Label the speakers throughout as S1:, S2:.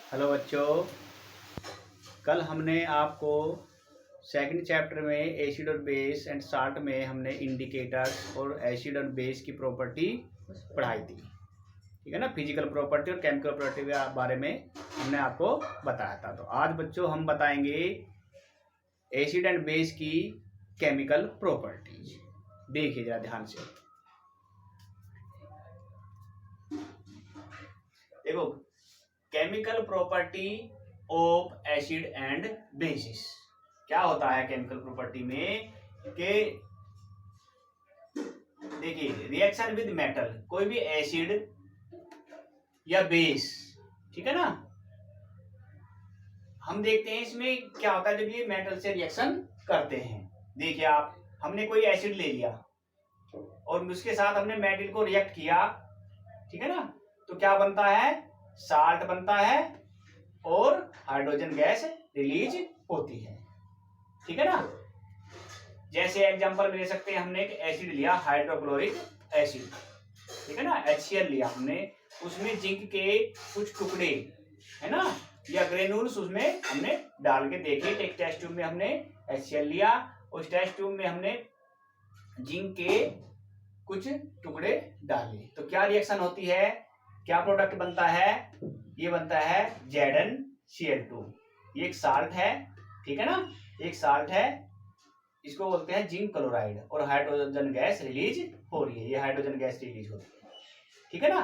S1: Hello बच्चों, कल हमने आपको सेकंड चैप्टर में एसिड और बेस एंड साल्ट में हमने इंडिकेटर्स और एसिड और बेस की प्रॉपर्टी पढ़ाई थी। ठीक है ना। फिजिकल प्रॉपर्टी और केमिकल प्रॉपर्टी के बारे में हमने आपको बताया था। तो आज बच्चों हम बताएंगे एसिड एंड बेस की केमिकल प्रॉपर्टीज। देखिए जरा ध्यान से। देखो, chemical property of acid and bases. क्या होता है केमिकल प्रॉपर्टी में कि देखिए, रिएक्शन विद मेटल, कोई भी एसिड या बेस, ठीक है ना, हम देखते हैं इसमें क्या होता है जब ये मेटल से रिएक्शन करते हैं। देखिए आप, हमने कोई एसिड ले लिया और उसके साथ हमने मेटल को रिएक्ट किया, ठीक है ना, तो क्या बनता है? साल्ट बनता है और हाइड्रोजन गैस रिलीज होती है। ठीक है ना। जैसे एग्जांपल ले सकते हैं, हमने एक एसिड लिया हाइड्रोक्लोरिक एसिड, ठीक है ना, HCl लिया हमने, उसमें जिंक के कुछ टुकड़े, है ना, या ग्रेन्यूल्स उसमें हमने डाल के देखे। एक टेस्ट ट्यूब में हमने HCl लिया, उस टेस्ट ट्यूब में हमने जिंक के कुछ टुकड़े डाले, तो क्या रिएक्शन होती है, क्या प्रोडक्ट बनता है? ये बनता है ZnCl2। ये एक साल्ट है, ठीक है ना, एक साल्ट है, इसको बोलते हैं जिंक क्लोराइड, और हाइड्रोजन गैस रिलीज हो रही है, ये हाइड्रोजन गैस रिलीज होती है, ठीक है ना।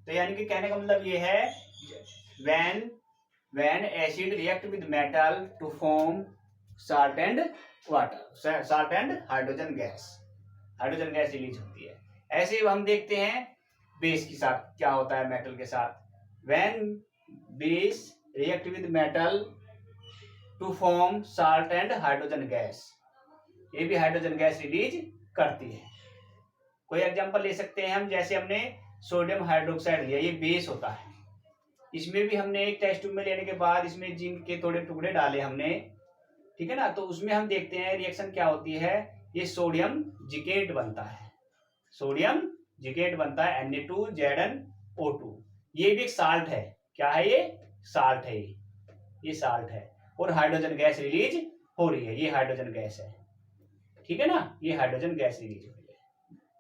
S1: तो यानी कि कहने का मतलब ये है, when acid react with metal to form salt and water, salt and hydrogen gas release होती है। ऐसे ही हम देखते हैं बेस के साथ क्या होता है, मेटल के साथ, when base react with metal to form salt and hydrogen gas, ये भी हाइड्रोजन गैस रिलीज करती है। कोई एग्जांपल ले सकते हैं हम, जैसे हमने सोडियम हाइड्रोक्साइड लिया, ये बेस होता है, इसमें भी हमने एक टेस्ट ट्यूब में लेने के बाद इसमें जिंक के थोड़े टुकड़े डाले हमने, ठीक है ना, तो उसमें हम देखते हैं रिएक्शन क्या होती है, ये सोडियम जिकेट बनता है, सोडियम जिकेट बनता है, Na2ZnO2। ये भी एक साल्ट है, क्या है ये? साल्ट है, ये साल्ट है, और हाइड्रोजन गैस रिलीज हो रही है, ये हाइड्रोजन गैस है, ठीक है ना, ये हाइड्रोजन गैस रिलीज हो रही है।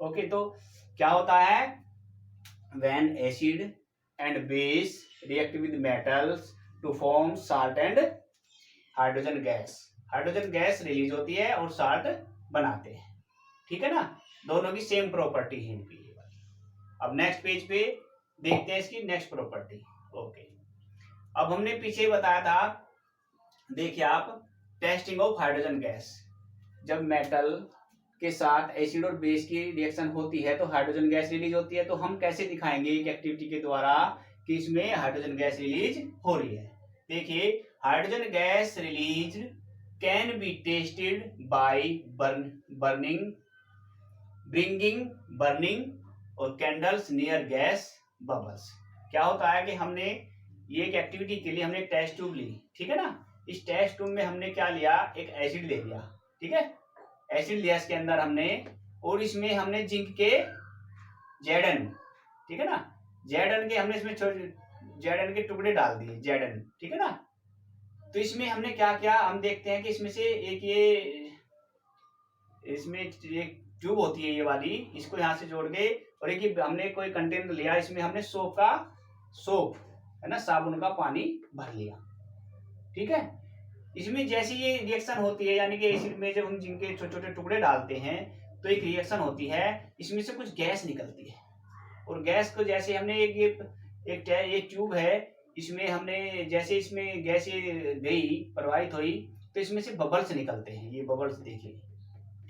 S1: ओके, तो क्या होता है, when acid and base react with metals to form salt and hydrogen gas release होती है और साल्ट बनाते हैं, ठीक है ना, दोनों की सेम प्रॉपर्टी है इनकी। अब नेक्स्ट पेज पे देखते हैं इसकी नेक्स्ट प्रॉपर्टी। ओके, अब हमने पीछे बताया था, देखिए आप, टेस्टिंग ऑफ हाइड्रोजन गैस, जब मेटल के साथ एसिड और बेस की रिएक्शन होती है तो हाइड्रोजन गैस रिलीज होती है। तो हम कैसे दिखाएंगे एक एक्टिविटी के द्वारा कि इसमें हाइड्रोजन गैस रिलीज हो रही है। देखिए, hydrogen gas release can be tested by burning और कैंडल्स नियर गैस बबल्स। क्या होता है कि हमने ये एक एक्टिविटी के लिए हमने एक टेस्ट ट्यूब ली, ठीक है ना, इस टेस्ट ट्यूब में हमने क्या लिया, एक एसिड ले लिया, ठीक है, एसिड लिया इसके अंदर हमने, और इसमें हमने जिंक के Zn, ठीक है ना, Zn के हमने इसमें Zn के टुकड़े डाल दिए, Zn, ठीक है ना। तो इसमें हमने क्या किया, हम देखते हैं कि इसमें से एक ये, इसमें एक ट्यूब होती है ये वाली, इसको यहाँ से जोड़ के, और एक हमने कोई कंटेनर लिया, इसमें हमने सोप है ना, साबुन का पानी भर लिया, ठीक है। इसमें जैसे ये रिएक्शन होती है, यानी कि एसिड में जब हम जिंक के छोटे छोटे टुकड़े डालते हैं तो एक रिएक्शन होती है, इसमें से कुछ गैस निकलती है, और गैस को जैसे हमने एक ट्यूब है, इसमें हमने जैसे इसमें गैस ये गई, प्रवाहित हुई, तो इसमें से बबल्स निकलते हैं, ये बबल्स देखिए,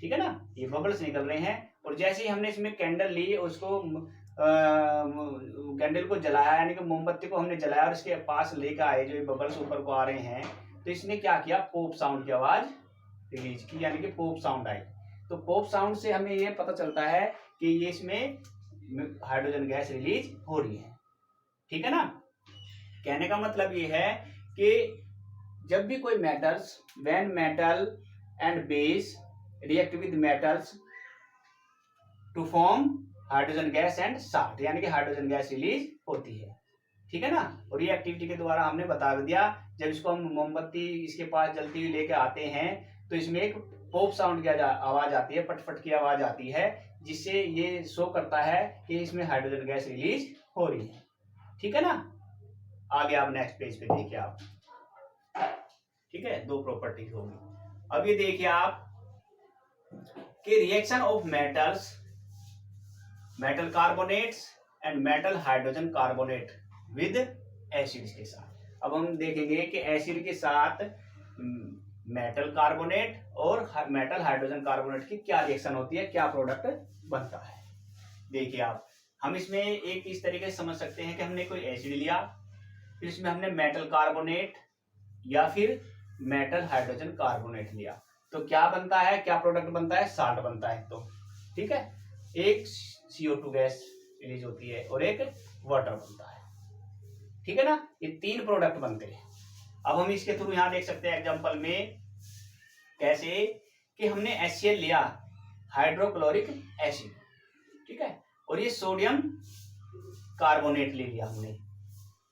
S1: ठीक है ना, ये बबल्स निकल रहे हैं। और जैसे ही हमने इसमें कैंडल ली, उसको कैंडल को जलाया, यानी कि मोमबत्ती को हमने जलाया और इसके पास लेकर आए, जो ये बबल्स ऊपर को आ रहे हैं, तो इसने क्या किया, पॉप साउंड की आवाज रिलीज की, यानी कि पॉप साउंड आई। तो पॉप साउंड से हमें ये पता चलता है कि ये इसमें हाइड्रोजन गैस रिलीज हो रही है, ठीक है ना। कहने का मतलब ये है कि जब भी कोई metals, when metal and base react with metals to form hydrogen gas and salt, यानी कि हाइड्रोजन गैस रिलीज होती है। ठीक है ना। और ये एक्टिविटी के द्वारा हमने बता दिया, जब इसको हम मोमबत्ती इसके पास जलती हुई लेके आते हैं तो इसमें एक पॉप साउंड की आवाज आती है, पटपट की आवाज आती है, जिससे ये शो करता है कि इसमें हाइड्रोजन गैस रिलीज हो रही है। ठीक है ना। आगे आप नेक्स्ट पेज पे देखिए आप। ठीक है, दो प्रॉपर्टीज होगी। अब ये देखिए आप कि reaction of metals, metal carbonates and metal hydrogen carbonate with acid के साथ। अब हम देखेंगे कि एसिड के साथ मेटल कार्बोनेट और मेटल हाइड्रोजन कार्बोनेट की क्या रिएक्शन होती है, क्या प्रोडक्ट बनता है। देखिए आप, हम इसमें एक इस तरीके से समझ सकते हैं कि हमने कोई एसिड लिया, फिर इसमें हमने मेटल कार्बोनेट या फिर मेटल हाइड्रोजन कार्बोनेट लिया, तो क्या बनता है, क्या प्रोडक्ट बनता है, साल्ट बनता है। तो ठीक है, एक CO2 गैस रिलीज होती है और एक वाटर बनता है। ठीक है ना, ये तीन प्रोडक्ट बनते हैं। अब हम इसके थ्रू यहां देख सकते हैं एग्जांपल में कैसे कि हमने HCl लिया, हाइड्रोक्लोरिक एसिड, ठीक है, और ये सोडियम कार्बोनेट ले लिया हमने।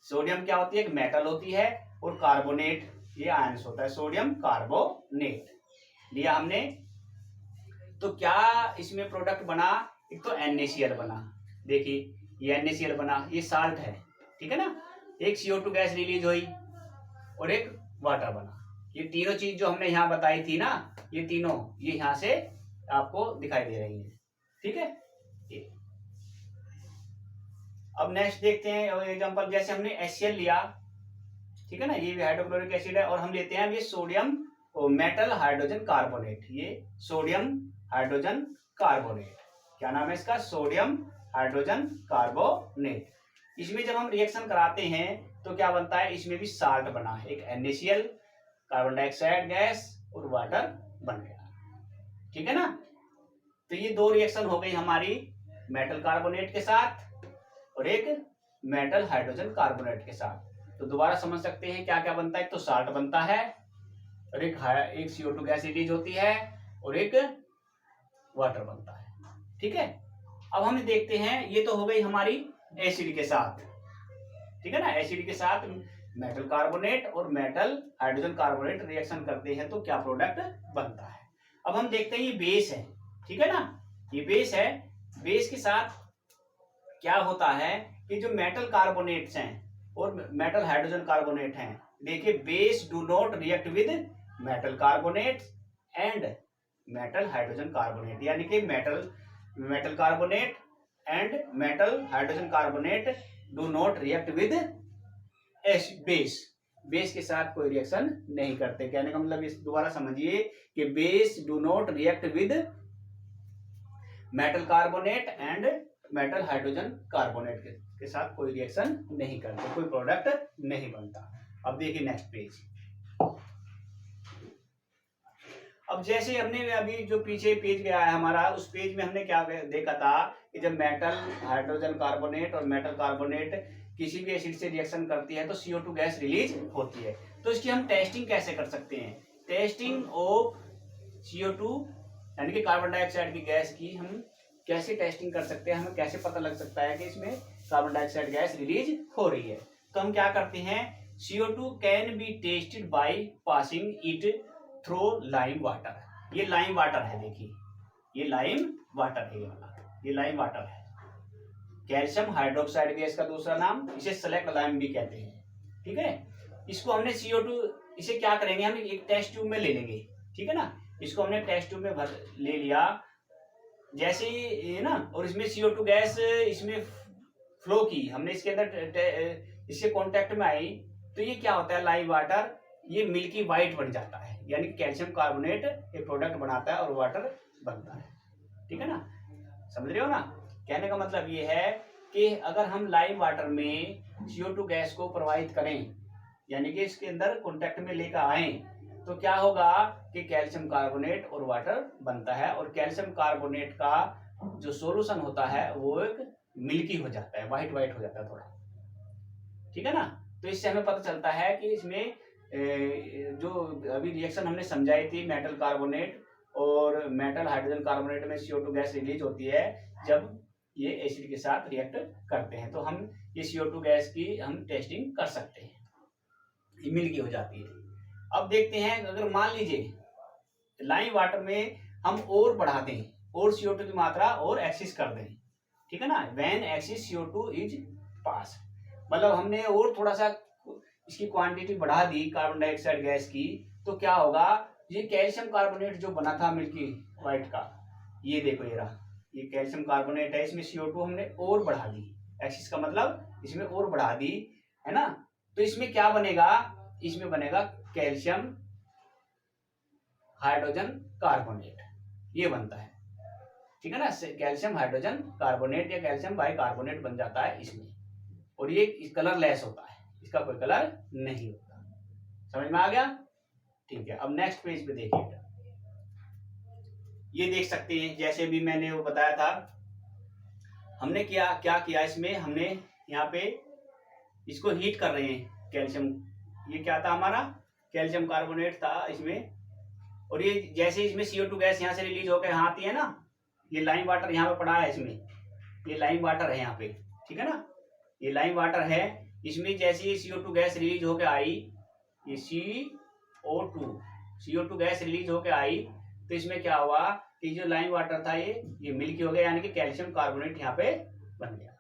S1: सोडियम क्या होती है, एक मेटल होती है, और कार्बोनेट ये आयंस होता है, सोडियम कार्बोनेट लिया हमने। तो क्या इसमें प्रोडक्ट बना, एक तो NaCl बना, देखिए ये NaCl बना, ये साल्ट है। ठीक है ना, एक CO2 गैस रिलीज हुई और एक वाटर बना। ये तीनों चीज जो हमने यहाँ बताई थी ना, ये तीनों ये यहाँ से आपको दिखाई दे रही है। ठीक है, ये अब नेक्स्ट देखते हैं एग्जांपल, जैसे हमने HCl लिया, ठीक है ना, ये भी हाइड्रोक्लोरिक एसिड है, और हम लेते हैं ये सोडियम मेटल हाइड्रोजन कार्बोनेट, ये सोडियम हाइड्रोजन कार्बोनेट, क्या नाम है इसका, सोडियम हाइड्रोजन कार्बोनेट। इसमें जब हम रिएक्शन कराते हैं तो क्या बनता है, इसमें भी साल्ट बना है, एक NaCl, कार्बन डाइऑक्साइड गैस और वाटर बन गया। ठीक है ना, तो ये दो रिएक्शन हो गई हमारी मेटल कार्बोनेट के साथ और एक मेटल हाइड्रोजन कार्बोनेट के साथ। तो दोबारा समझ सकते हैं क्या क्या बनता है, एक तो साल्ट बनता है और एक CO2 गैस रिलीज होती है और एक वाटर बनता है। ठीक है, अब हम देखते हैं, ये तो हो गई हमारी एसिड के साथ। ठीक है ना, एसिड के साथ मेटल कार्बोनेट और मेटल हाइड्रोजन कार्बोनेट रिएक्शन करते हैं तो क्या प्रोडक्ट बनता है। अब हम देखते हैं ये बेस है, ठीक है ना, ये बेस है, बेस के साथ क्या होता है कि जो मेटल कार्बोनेट्स हैं और मेटल हाइड्रोजन कार्बोनेट हैं, देखिए base do not react with metal carbonate and metal hydrogen carbonate, यानी कि metal carbonate and metal hydrogen carbonate do not react with base, base के साथ कोई रिएक्शन नहीं करते। कहने का मतलब इस दोबारा समझिए कि base do not react with metal carbonate and metal hydrogen carbonate के साथ कोई रिएक्शन नहीं करते, कोई प्रोडक्ट नहीं बनता। अब देखिए नेक्स्ट पेज। अब जैसे हमने अभी जो पीछे पेज गया है हमारा, उस पेज में हमने क्या देखा था कि जब मेटल हाइड्रोजन कार्बोनेट और मेटल कार्बोनेट किसी भी एसिड से रिएक्शन करती है तो CO2 गैस रिलीज होती है। तो इसकी हम टेस्टिंग कैसे कर सकते हैं, टेस्टिंग ऑफ CO2 यानी कि कार्बन डाइऑक्साइड की गैस की हम कैसे टेस्टिंग कर सकते हैं, हमें कैसे पता लग सकता है कि इसमें कार्बन डाइऑक्साइड गैस रिलीज हो रही है। तो हम क्या करते हैं, CO2 can be tested by passing it through lime water. ये लाइम वाटर है, देखिए ये लाइम वाटर है, ये वाला ये लाइम वाटर है, कैल्शियम हाइड्रोक्साइड गैस का दूसरा नाम, इसे सेलेक्ट लाइम भी कहते हैं। ठीक है, इसको हमने CO2, इसे क्या करेंगे, हम एक टेस्ट ट्यूब में ले लेंगे। ठीक है ना, इसको हमने टेस्ट ट्यूब में ले लिया, जैसे ये ना, और इसमें CO2 गैस इसमें फ्लो की, हमने इसके अंदर इसके कांटेक्ट में आई, तो ये क्या होता है, लाइम वाटर ये मिल्की वाइट बन जाता है, यानी कैल्शियम कार्बोनेट एक प्रोडक्ट बनाता है और वाटर बनता है। ठीक है ना, समझ रहे हो ना। कहने का मतलब ये है कि अगर हम लाइम वाटर में CO2 गैस को प्रवाहित करें, यानी कि इसके अंदर कांटेक्ट में लेकर आए, तो क्या होगा कि कैल्शियम कार्बोनेट और वाटर बनता है, और कैल्शियम कार्बोनेट का जो सॉल्यूशन होता है वो एक मिल्की हो जाता है, व्हाइट व्हाइट हो जाता है थोड़ा। ठीक है ना, तो इससे हमें पता चलता है कि इसमें जो अभी रिएक्शन हमने समझाई थी, मेटल कार्बोनेट और मेटल हाइड्रोजन कार्बोनेट में CO2 गैस रिलीज होती है जब ये एसिड के साथ रिएक्ट करते हैं, तो हम ये CO2 गैस की हम टेस्टिंग कर सकते हैं, ये मिल की हो जाती है। अब देखते हैं, अगर मान लीजिए लाइम वाटर में हम और बढ़ा दें और CO2 की मात्रा और एक्सिस कर दें, ठीक है ना, when axis CO2 is pass, मतलब हमने और थोड़ा सा इसकी क्वांटिटी बढ़ा दी कार्बन डाइऑक्साइड गैस की, तो क्या होगा, ये कैल्शियम कार्बोनेट जो बना था मिल्की वाइट का, ये देखो ये रहा, ये कैल्शियम कार्बोनेट है, इसमें CO2 हमने और बढ़ा दी, एक्सिस का मतलब इसमें और बढ़ा दी, है ना, तो इसमें क्या बनेगा, इसमें बनेगा कैल्शियम हाइड्रोजन कार्बोनेट, ये बनता है, ठीक है ना, कैल्शियम हाइड्रोजन कार्बोनेट या कैल्शियम बाइकार्बोनेट बन जाता है इसमें, और ये कलरलेस होता है, इसका कोई कलर नहीं होता। समझ में आ गया? ठीक है, अब नेक्स्ट पेज पे देखिए, ये देख सकते हैं, जैसे भी मैंने वो बताया था, हमने क्या किया इसमें, हमने यहाँ पे इसको हीट कर रहे हैं कैल्शियम, ये क्या था हमारा, कैल्शियम कार्बोनेट था इसमें, और ये जैसे इसमें CO2 गैस यहाँ से रिलीज होकर यहाँ आती है ना, ये लाइम वाटर यहाँ पे पड़ा है, इसमें ये लाइम वाटर है यहाँ पे, ठीक है ना, ये लाइम वाटर है, इसमें जैसे ये CO2 गैस रिलीज होकर आई, ये CO2 गैस रिलीज होकर आई, तो इसमें क्या हुआ कि जो लाइम वाटर था ये मिल्की हो गया, यानी कि कैल्शियम कार्बोनेट यहाँ पे बन गया।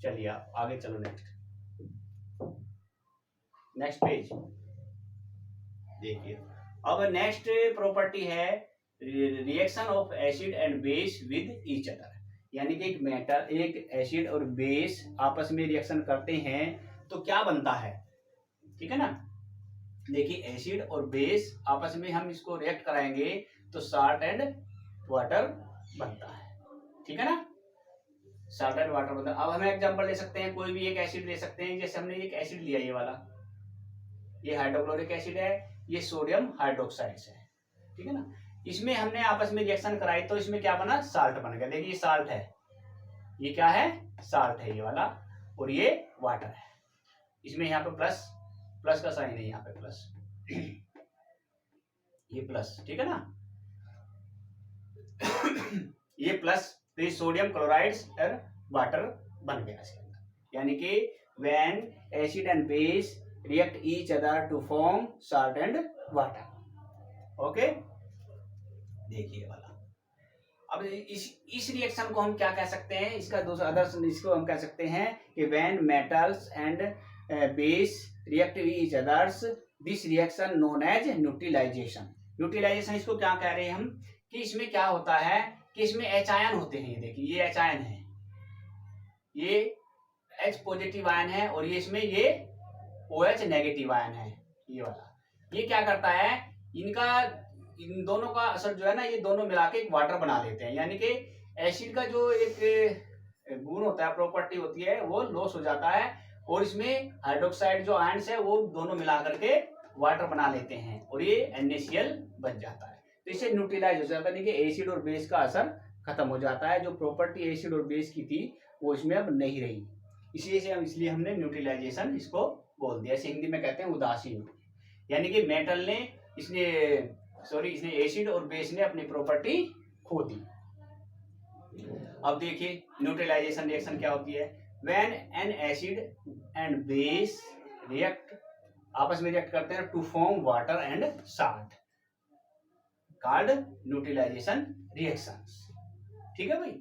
S1: चलिए आप आगे चलो, नेक्स्ट पेज देखिए। अब नेक्स्ट प्रॉपर्टी है reaction of acid and base with each other, यानी कि एक मेटल, एक एसिड और बेस आपस में रिएक्शन करते हैं तो क्या बनता है, ठीक है ना, देखिए एसिड और बेस आपस में हम इसको रिएक्ट कराएंगे तो साल्ट एंड वाटर बनता है, ठीक है ना, साल्ट एंड वाटर बनता है। अब हम एग्जांपल ले सकते हैं, कोई भी एक एसिड ले सकते हैं, जैसे हमने एक एसिड लिया ये वाला, ये हाइड्रोक्लोरिक एसिड है, ये सोडियम हाइड्रोक्साइड है, ठीक है ना, इसमें हमने आपस में रिएक्शन कराई तो इसमें क्या बना, साल्ट बन गया। देखिए ये साल्ट है, ये क्या है, साल्ट है ये वाला, और ये वाटर है, इसमें यहाँ पे प्लस का साइन है, यहाँ पे प्लस, ये प्लस, ठीक है ना, ये प्लस, तो ये सोडियम क्लोराइड और वाटर बन गया इसके अंदर, यानी कि when acid and base react each other to form salt and water. Okay, देखिए वाला। अब इस रिएक्शन को हम क्या कह सकते हैं, इसका दूसरा अदर इसको हम कह सकते हैं कि when metals and base react each others, this reaction known as neutralization. Neutralization इसको क्या कह रहे हैं हम, कि इसमें क्या होता है कि इसमें H आयन होते हैं, ये देखिए ये H आयन है, ये H पॉजिटिव आयन है, और ये इसमें ये OH नेगेटिव आयन है, ये वाला, ये क्या करता है, इन दोनों का असर जो है ना, ये दोनों मिला के एक वाटर बना देते हैं, यानी कि एसिड का जो एक गुण होता है, प्रॉपर्टी होती है, वो लॉस हो जाता है, और इसमें हाइड्रोक्साइड जो आयन्स है वो दोनों मिला करके वाटर बना लेते हैं, और ये NaCl बन जाता है, तो इससे न्यूट्रलाइज हो जाता है, यानी कि एसिड और बेस का असर खत्म हो जाता है, जो प्रॉपर्टी एसिड और बेस की थी वो इसमें अब नहीं रही, इसलिए हमने न्यूट्रलाइजेशन इसको बोल दिया। ऐसे हिंदी में कहते हैं उदासीन, यानी कि मेटल ने इसने एसिड और बेस ने अपनी प्रॉपर्टी खो दी। अब देखिए न्यूट्रलाइजेशन रिएक्शन क्या होती है, when an acid and base react, आपस में रिएक्ट करते हैं to form water and salt, called neutralization reactions, ठीक है भाई,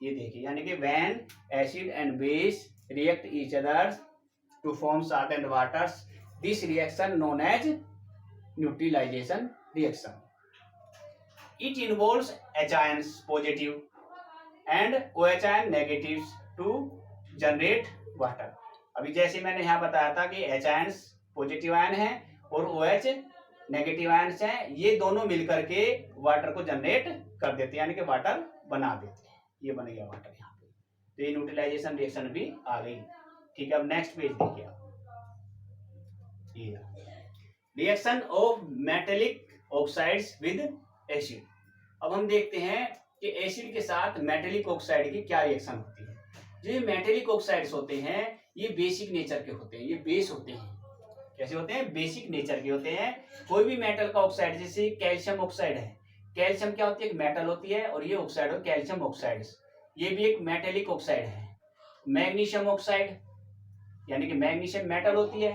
S1: ये देखिए, यानी कि when acid and base react each other to form salt and waters, this reaction known as neutralization reaction. It involves H ions positive and OH ion negatives to generate water। अभी जैसे मैंने यहाँ बताया था कि H ions पॉजिटिव आयन है और OH negative ions हैं, ये दोनों मिलकर के वाटर को जनरेट कर देते हैं, यानी कि वाटर बना देते हैं, ये बन गया वाटर यहाँ पे, तो ये न्यूट्रलाइजेशन रिएक्शन भी आ गई, ठीक है। अब नेक्स्ट पेज देखिए आप, ये reaction of metallic oxides with acid. अब हम देखते हैं कि एसिड के साथ मेटेलिक ऑक्साइड की क्या रिएक्शन होती है। जो मेटेलिक ऑक्साइड्स होते हैं ये बेसिक नेचर के होते हैं, ये बेस होते हैं, कैसे होते हैं, बेसिक नेचर के होते हैं। कोई भी मेटल का ऑक्साइड, जैसे कैल्शियम ऑक्साइड है, कैल्शियम क्या होती है, एक मेटल होती है, और ये ऑक्साइड हो कैल्शियम ऑक्साइड्स, ये भी एक मेटेलिक ऑक्साइड है। मैग्नीशियम ऑक्साइड, यानी कि मैग्नीशियम मेटल होती है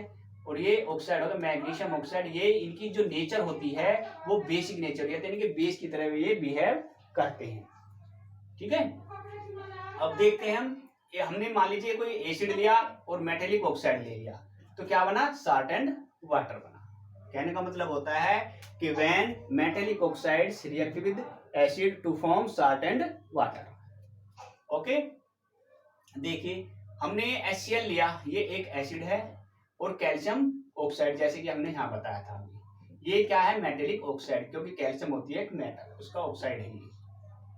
S1: और ये ऑक्साइड होगा मैग्नीशियम ऑक्साइड। ये इनकी जो नेचर होती है वो बेसिक नेचर, यानी कि बेस की तरह ये बिहेव करते हैं। ठीक है, अब देखते हैं हम, ये हमने मान लीजिए कोई एसिड लिया और मेटेलिक ऑक्साइड ले लिया, तो क्या बना, साल्ट एंड वाटर बना। कहने का मतलब होता है कि when metallic oxides react with acid to form salt and water. Okay, देखिए हमने HCl लिया, ये एक एसिड है, और कैल्शियम ऑक्साइड जैसे कि हमने यहाँ बताया था, ये क्या है, मेटेलिक ऑक्साइड, क्योंकि कैल्शियम होती है एक मेटल, उसका ऑक्साइड है ये।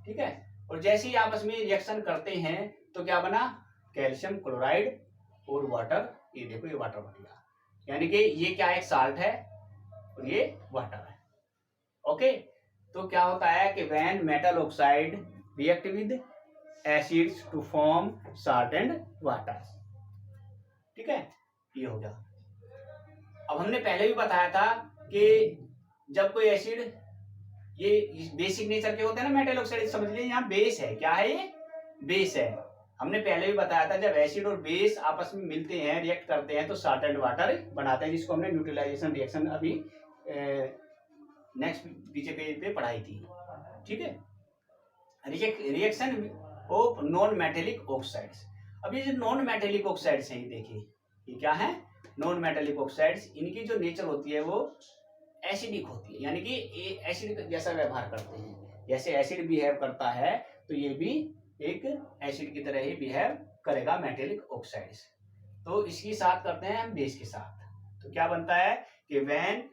S1: ठीक है, और जैसे ही आपस में रिएक्शन करते हैं तो क्या बना, कैल्शियम क्लोराइड और वाटर, ये देखो ये वाटर बन गया, यानी कि ये क्या है, साल्ट है और ये वाटर है। ओके, तो क्या होता है कि when metal oxide react with acids to form salt and water. ठीक है, ये हो गया। अब हमने पहले भी बताया था कि जब कोई एसिड, ये बेसिक नेचर के होते हैं ना मेटल ऑक्साइड, समझ लीजिए यहाँ बेस है, क्या है ये, बेस है। हमने पहले भी बताया था जब एसिड और बेस आपस में मिलते हैं, रिएक्ट करते हैं, तो साल्ट एंड वाटर बनाते हैं, जिसको हमने न्यूट्रलाइजेशन रिएक्शन अभी नेक्स्ट पीछे पेज पे पढ़ाई थी। ठीक है, reaction of non metallic oxides. अब ये जो नॉन मेटेलिक ऑक्साइड्स हैं, ये देखिए ये क्या है, नॉन मेटेलिक ऑक्साइड्स, इनकी जो नेचर होती है वो एसिडिक होती है, यानी कि एसिड जैसा व्यवहार करते हैं। जैसे एसिड बिहेव करता है तो ये भी एक एसिड की तरह ही बिहेव करेगा मेटेलिक ऑक्साइड्स। तो इसकी साथ करते हैं हम बेस के साथ, तो क्या बनता है कि when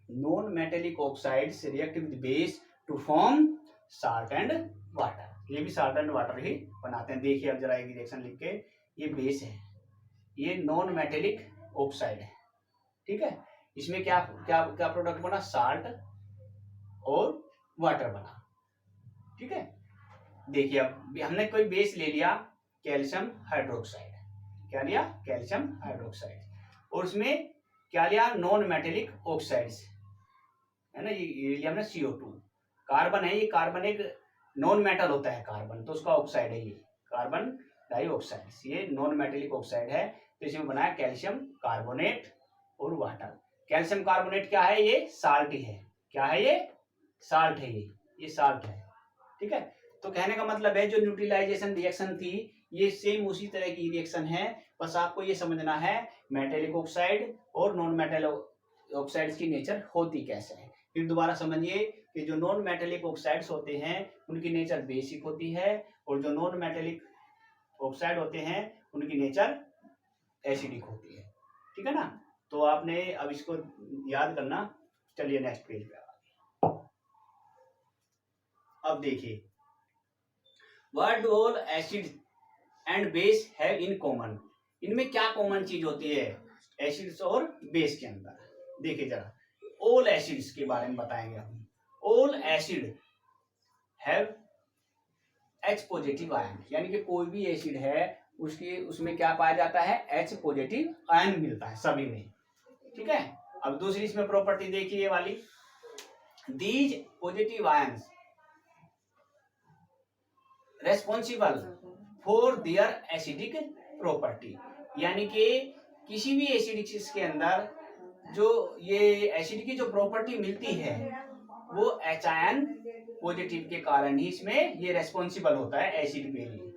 S1: non metallic oxides react with base to form salt and water, ये भी साल्ट एंड वाटर ही बनाते हैं। देखिए अब जरा एक रिएक्शन लिख के, ये बेस है, ये नॉन मेटेलिक ऑक्साइड है। ठीक है, इसमें क्या क्या क्या प्रोडक्ट बना, साल्ट और वाटर बना। ठीक है, देखिए अब हमने कोई बेस ले लिया, कैल्शियम हाइड्रोक्साइड, क्या लिया, कैल्शियम हाइड्रोक्साइड, और उसमें क्या लिया, नॉन मेटेलिक ऑक्साइड्स, है ना, ये लिया हमने CO2। कार्बन है, ये कार्बन एक नॉन मेटल होता है कार्बन, तो उसका ऑक्साइड है ये कार्बन डाइऑक्साइड, ये नॉन मेटेलिक ऑक्साइड है। तो इसमें बनाया कैल्शियम कार्बोनेट और वाटर। कैल्शियम कार्बोनेट क्या है, ये साल्ट ही है, क्या है ये, साल्ट है, ये साल्ट है। ठीक है, तो कहने का मतलब है जो न्यूट्रलाइजेशन रिएक्शन थी ये सेम उसी तरह की रिएक्शन है, बस आपको ये समझना है मेटेलिक ऑक्साइड और नॉन मेटेलिक ऑक्साइड्स की नेचर होती कैसे है। फिर दोबारा समझिए कि जो नॉन मेटेलिक ऑक्साइड्स होते हैं उनकी नेचर बेसिक होती है, और जो नॉन मेटेलिक ऑक्साइड होते हैं उनकी नेचर एसिडिक होती है। ठीक है ना, तो आपने अब इसको याद करना। चलिए नेक्स्ट पेज पे, अब देखिए, what do all acid and base have in common, इनमें क्या कॉमन चीज होती है एसिड्स और बेस के अंदर। देखिए जरा, ऑल एसिड्स के बारे में बताएंगे हम। All acid have H positive ion, यानी कि कोई भी एसिड है उसकी उसमें क्या पाया जाता है, H पॉजिटिव आयन मिलता है सभी में। ठीक है, अब दूसरी इसमें प्रॉपर्टी देखिए ये वाली, these positive ions responsible for their acidic property, यानी कि किसी भी एसिडिक के अंदर जो ये एसिड की जो प्रॉपर्टी मिलती है वो H आयन पॉजिटिव के कारण ही इसमें ये रेस्पॉन्सिबल होता है एसिड के लिए।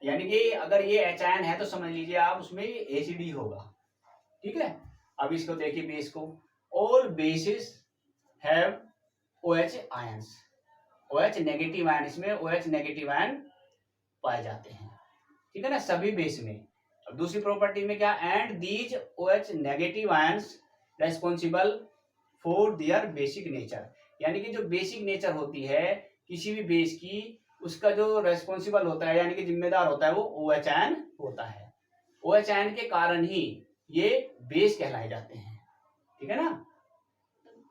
S1: यानी कि अगर ये H आयन है तो समझ लीजिए आप उसमें एसिड ही होगा। ठीक है, अब इसको देखिए बेस को, all basis have OH ions, OH negative ion, इसमें OH नेगेटिव आयन पाए जाते हैं। ठीक है ना, सभी बेस में। अब दूसरी प्रॉपर्टी में क्या, and these OH negative ions responsible for their basic nature, यानी कि जो बेसिक नेचर होती है किसी भी बेस की, उसका जो रेस्पॉन्सिबल होता है यानी कि जिम्मेदार होता है वो OH आयन होता है। OH आयन के कारण ही ये बेस कहलाए जाते हैं। ठीक है ना,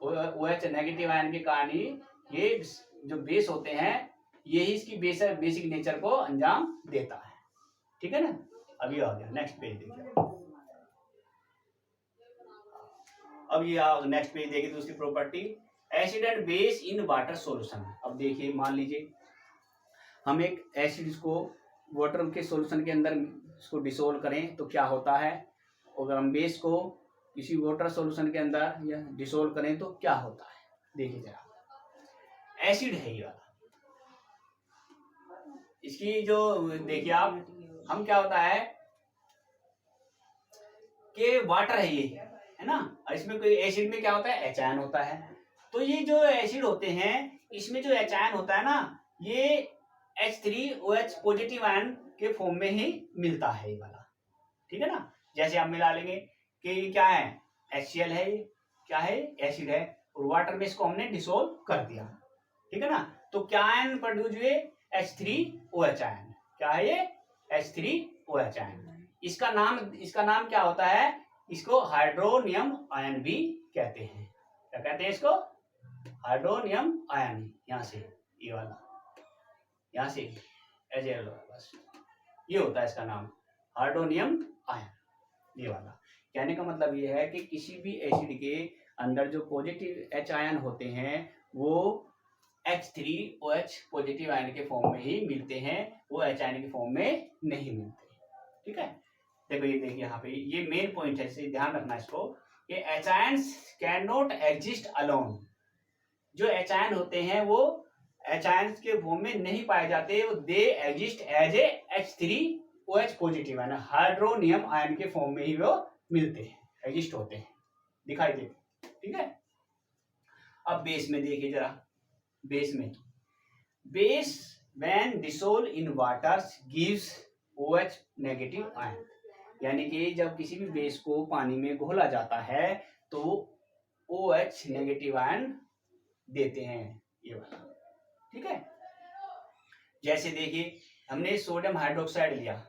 S1: OH नेगेटिव आयन के कारण ही ये जो बेस होते हैं यही इसकी बेसिक नेचर को अंजाम देता है। ठीक है ना, अभी आ गया नेक्स्ट पेज देखिए, अब ये नेक्स्ट पेज देखिए, दूसरी property, acid and base in water solution. अब देखिए मान लीजिए हम एक एसिड को वाटर के सॉल्यूशन के अंदर इसको डिसोल्व करें तो क्या होता है, अगर हम बेस को किसी वाटर सॉल्यूशन के अंदर या डिसोल्व करें तो क्या होता है। देखिए जरा, एसिड है ये वाला, इसकी जो देखिए आप, हम क्या होता है कि वाटर है ये, है ना, इसमें कोई एसिड में क्या होता है, एच आयन होता है। तो ये जो एसिड होते हैं इसमें जो एच आयन होता है ना, ये H3OH पॉजिटिव आयन के फॉर्म में ही मिलता है ये वाला, ठीक है ना। जैसे आप मिला लेंगे कि ये क्या है, HCl है, ये क्या है, एसिड है, और वाटर में इसको हमने डिसोल्व कर दिया, ठीक है ना। तो क्या आयन प्रोड्यूस हुए, H3OH आयन, क्या है ये, H3OH आयन। इसका नाम क्या होता है, इसको हाइड्रोनियम आयन भी कहते हैं। क्या कहते हैं इसको, हाइड्रोनियम आयन। यहाँ से ये वाला, यहाँ से एजेल, बस ये होता है इसका नाम, हाइड्रोनियम आयन, ये वाला। कहने का मतलब ये है कि किसी भी एसिड के अंदर जो पॉजिटिव H आयन होते हैं वो H3OH पॉजिटिव आयन के फॉर्म में ही मिलते हैं, वो H आयन के फॉर्म में नहीं मिलते, ठीक है। देखो ये देखिए यहाँ पे ये मेन पॉइंट है, इसे ध्यान रखना इसको, कि H ions can not exist alone. जो H आयन होते हैं वो H आयन्स के फॉर्म में नहीं पाए जाते, they exist as a H3OH positive ion, hydronium ion के फॉर्म में ही वो मिलते हैं, एग्जिस्ट होते हैं, दिखाई देते, ठीक है। अब बेस में देखिए जरा, base when dissolve in water gives OH negative ion, यानी कि जब किसी भी बेस को पानी में घोला जाता है तो OH नेगेटिव आयन देते हैं, ये वाला, ठीक है। जैसे देखिए हमने सोडियम हाइड्रोक्साइड लिया,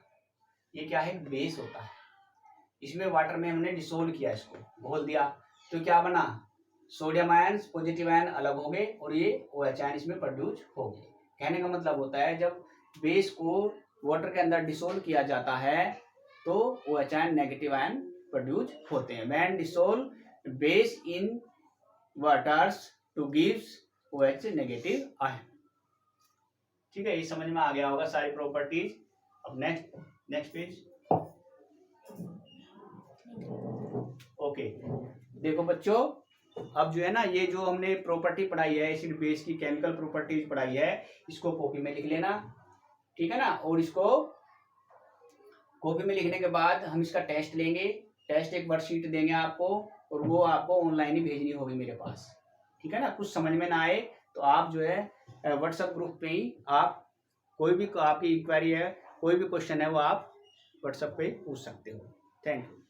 S1: ये क्या है, बेस होता है, इसमें वाटर में हमने डिसोल्व किया, इसको घोल दिया, तो क्या बना, सोडियम आयन पॉजिटिव आयन अलग हो गए और ये OH आयन इसमें प्रोड्यूस हो गए। कहने का मतलब होता है जब बेस को वाटर के अंदर डिसोल्व किया जाता है तो OH ion negative ion produce होते हैं। When dissolve base in waters two gives OH negative ion, ठीक है। ये समझ में आ गया होगा सारी प्रॉपर्टीज। अब नेक्स्ट पेज, ओके। देखो बच्चों, अब जो है ना, ये जो हमने प्रॉपर्टी पढ़ाई है एसिड बेस की, केमिकल प्रॉपर्टीज पढ़ाई है, इसको कॉपी में लिख लेना, ठीक है ना। और इसको कॉपी में लिखने के बाद हम इसका टेस्ट लेंगे, टेस्ट एक वर्कशीट देंगे आपको, और वो आपको ऑनलाइन ही भेजनी होगी मेरे पास, ठीक है ना। कुछ समझ में ना आए तो आप जो है व्हाट्सएप ग्रुप पे ही आप कोई भी आपकी इंक्वायरी है, कोई भी क्वेश्चन है वो आप व्हाट्सएप पे पूछ सकते हो। Thank you.